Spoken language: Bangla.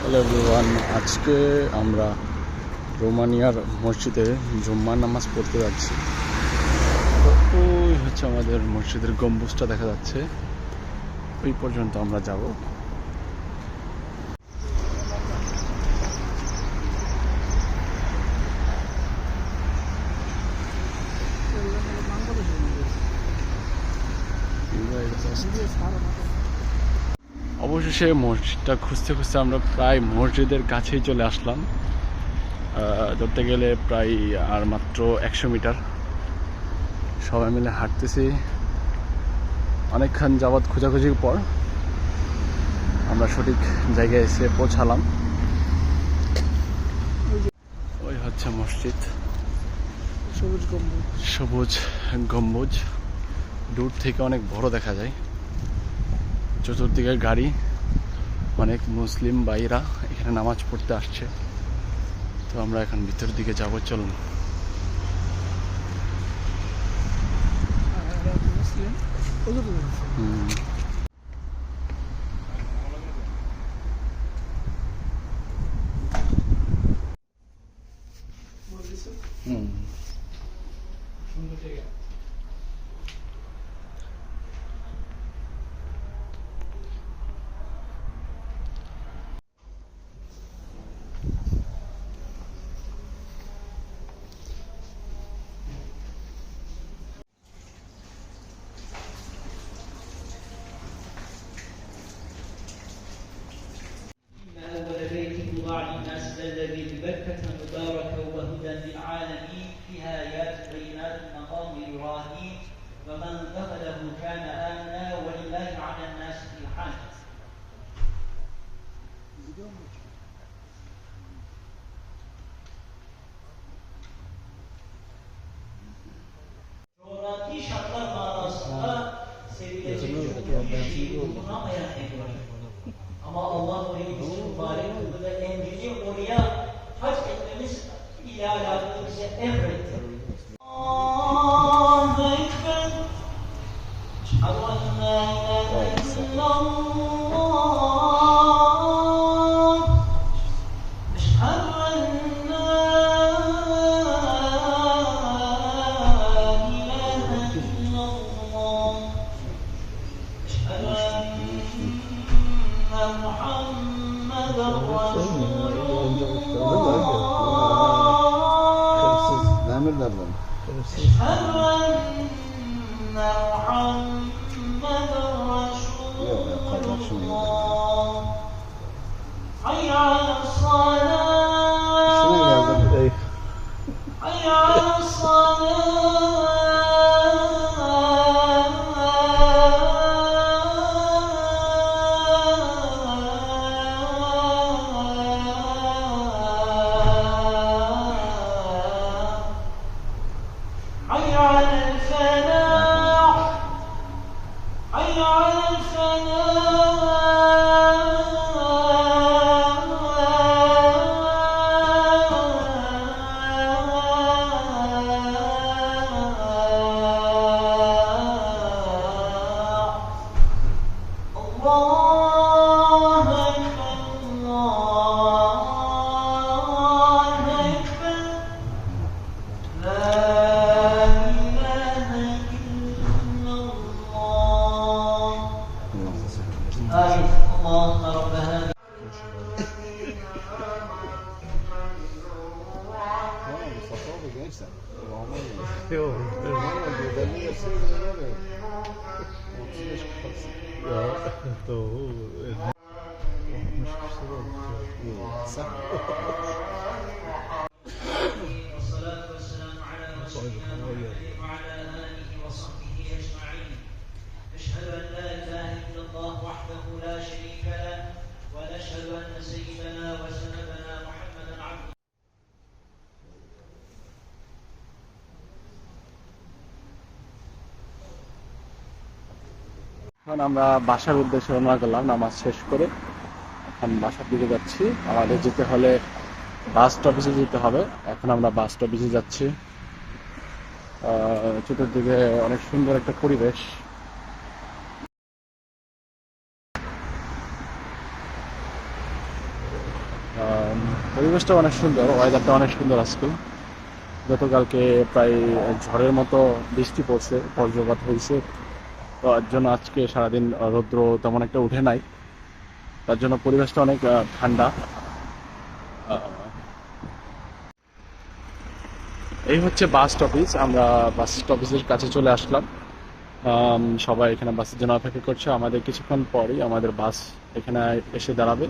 হ্যালো এভরিওয়ান, আজকে আমরা রোমানিয়ার মসজিদে জুম্মার নামাজ পড়তে যাচ্ছি। তো ওই হচ্ছে আমাদের মসজিদের গম্বুজটা দেখা যাচ্ছে, ওই পর্যন্ত আমরা যাব। অবশেষে মসজিদটা খুঁজতে খুঁজতে আমরা প্রায় মসজিদের কাছেই চলে আসলাম। ধরতে গেলে প্রায় আর মাত্র 100 মিটার। সবাই মিলে হাঁটতেছি। অনেকক্ষণ যাবৎ খোঁজাখুঁজির পর আমরা সঠিক জায়গায় এসে পৌঁছালাম। ওই হচ্ছে মসজিদ, সবুজ গম্বুজ। দূর থেকে অনেক বড় দেখা যায়। চতুর্দিকে গাড়ি, অনেক মুসলিম ভাইরা এখানে নামাজ পড়তে আসছে। তো আমরা এখন ভিতর দিকে যাব, চলুন। للناس الذي ببكة مباركة وهدى للعالمين فيها آيات بينات مقام إبراهيم ومن دخله كان آمنا ولله على الناس في الحج. Coğrafi şartlar manasında sevilecek çok bir şeyi bulunamayan Ibrahim. Ama Allah orayı bizi mübarek kıldı ve emrini oraya hac etmemiz ile alakalı bize emretti. Allahu Ekber. Eşhedü en la ilahe illallah. Eşhedü en la ilahe illallah. Eşhedü محمد رسول الله. أشهد أن محمد رسول الله. حي على الصلاة. حي على الصلاة. والصلاة والسلام على رسولنا محمد وعلى آله وصحبه أجمعين. أشهد أن لا إله إلا الله وحده لا شريك له ونشهد أن سيدنا وسندنا محمدا عبده. এখন আমরা বাসার উদ্দেশ্যে রওনা করলাম নামাজ শেষ করে। এখন বাসার দিকে যাচ্ছি। আমাদের যেতে হলে বাস স্টপেজে যেতে হবে। এখন আমরা বাস স্টপেজে যাচ্ছি। চতুর্দিকে অনেক সুন্দর একটা পরিবেশ। পরিবেশটা অনেক সুন্দর, ওয়েদারটা অনেক সুন্দর আজকে। গতকালকে প্রায় ঝড়ের মতো বৃষ্টি পড়ছে, বজ্রপাত হয়েছে, তো এর জন্য আজকে সারাদিন রৌদ্র তেমন একটা উঠে নাই, তার জন্য পরিবেশটা অনেক ঠান্ডা। এই হচ্ছে বাস স্টপেজ, আমরা বাস স্টপেজের কাছে চলে আসলাম। সবাই এখানে বাসের জন্য অপেক্ষা করছে। আমাদের কিছুক্ষণ পরেই আমাদের বাস এখানে এসে দাঁড়াবে।